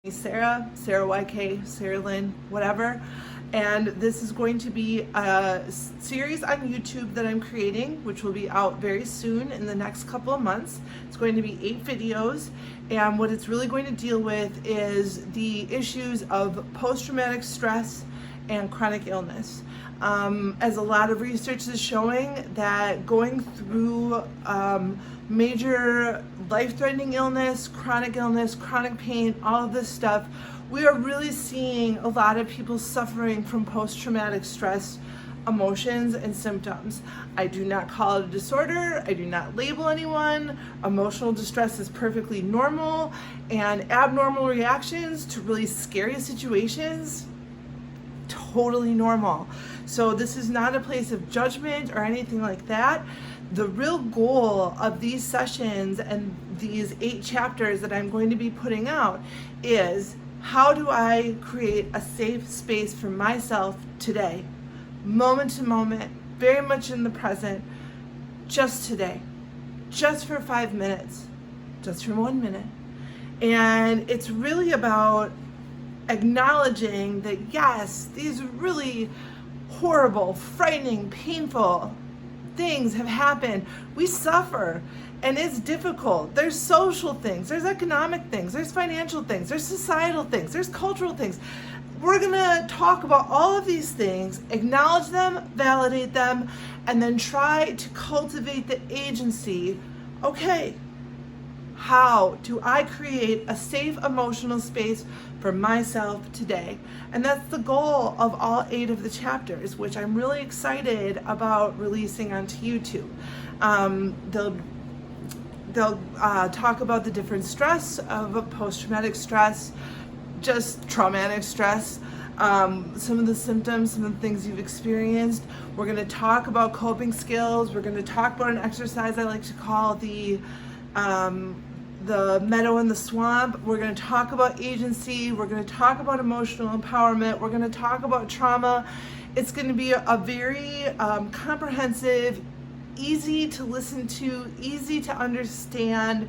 Sarah YK, Sarah Lynn, whatever. And this is going to be a series on YouTube that I'm creating, which will be out very soon in the next couple of months. It's going to be 8 videos. And what it's really going to deal with is the issues of post-traumatic stress and chronic illness. As a lot of research is showing that going through major life-threatening illness, chronic pain, all of this stuff, we are really seeing a lot of people suffering from post-traumatic stress emotions and symptoms. I do not call it a disorder. I do not label anyone. Emotional distress is perfectly normal, and abnormal reactions to really scary situations, totally normal. So this is not a place of judgment or anything like that. The real goal of these sessions and these 8 chapters that I'm going to be putting out is, how do I create a safe space for myself today, moment to moment, very much in the present, just today, just for 5 minutes, just for 1 minute. And it's really about acknowledging that, yes, these really horrible, frightening, painful things have happened. We suffer, and it's difficult. There's social things, there's economic things, there's financial things, there's societal things, there's cultural things. We're gonna talk about all of these things, acknowledge them, validate them, and then try to cultivate the agency. Okay, how do I create a safe emotional space for myself today? And that's the goal of all 8 of the chapters, which I'm really excited about releasing onto YouTube. They'll talk about the different stress of post-traumatic stress, just traumatic stress, some of the symptoms, some of the things you've experienced. We're going to talk about coping skills. We're going to talk about an exercise I like to call the meadow in the swamp. We're going to talk about agency. We're going to talk about emotional empowerment. We're going to talk about trauma. It's going to be a very comprehensive, easy to listen to, easy to understand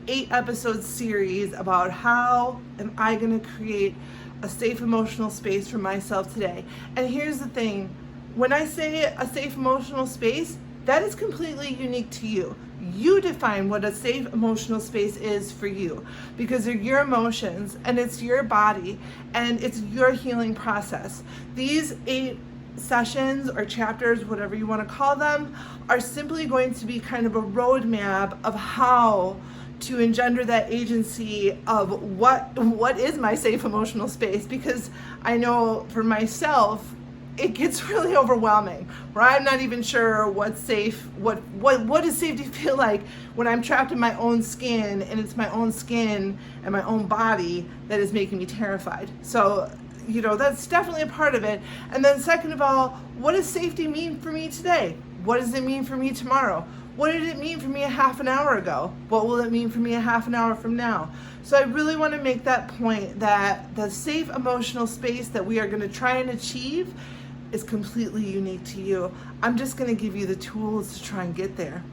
8-episode series about how am I going to create a safe emotional space for myself today. And here's the thing, when I say a safe emotional space, that is completely unique to you. You define what a safe emotional space is for you, because they're your emotions and it's your body and it's your healing process. These 8 sessions or chapters, whatever you want to call them, are simply going to be kind of a roadmap of how to engender that agency of what is my safe emotional space, because I know for myself it gets really overwhelming, where I'm not even sure what's safe, what does safety feel like when I'm trapped in my own skin, and it's my own skin and my own body that is making me terrified. So, that's definitely a part of it. And then second of all, what does safety mean for me today? What does it mean for me tomorrow? What did it mean for me a half an hour ago? What will it mean for me a half an hour from now? So I really want to make that point that the safe emotional space that we are going to try and achieve is completely unique to you. I'm just going to give you the tools to try and get there.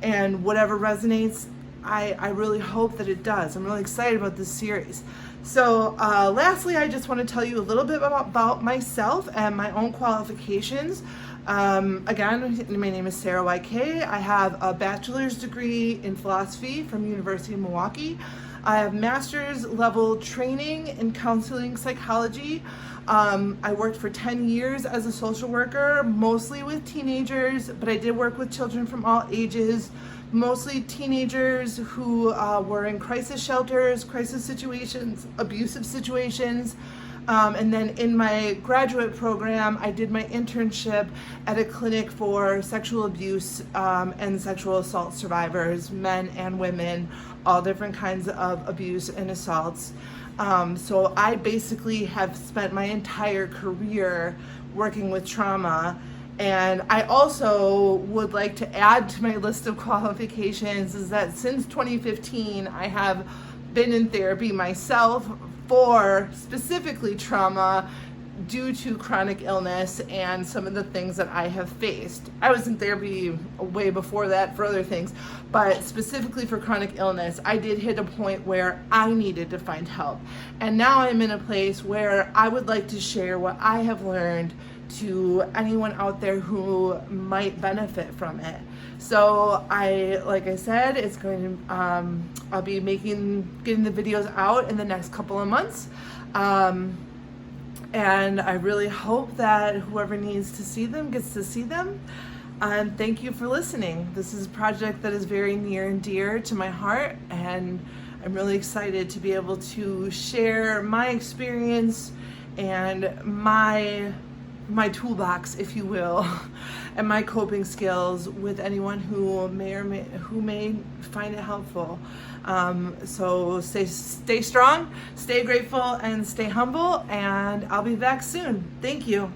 And whatever resonates, I really hope that it does. I'm really excited about this series. So lastly, I just want to tell you a little bit about myself and my own qualifications. Again, my name is Sarah YK. I have a bachelor's degree in philosophy from University of Milwaukee. I have master's level training in counseling psychology. I worked for 10 years as a social worker, mostly with teenagers, but I did work with children from all ages, mostly teenagers who were in crisis shelters, crisis situations, abusive situations. And then in my graduate program, I did my internship at a clinic for sexual abuse and sexual assault survivors, men and women, all different kinds of abuse and assaults. So I basically have spent my entire career working with trauma. And I also would like to add to my list of qualifications is that since 2015, I have been in therapy myself for specifically trauma, due to chronic illness and some of the things that I have faced. I was in therapy way before that for other things, but specifically for chronic illness, I did hit a point where I needed to find help. And now I'm in a place where I would like to share what I have learned to anyone out there who might benefit from it. So like I said, it's going to, I'll be getting the videos out in the next couple of months. And I really hope that whoever needs to see them gets to see them. And thank you for listening. This is a project that is very near and dear to my heart, and I'm really excited to be able to share my experience and my toolbox, if you will, and my coping skills with anyone who may find it helpful. So stay strong, stay grateful, and stay humble, and I'll be back soon. Thank you.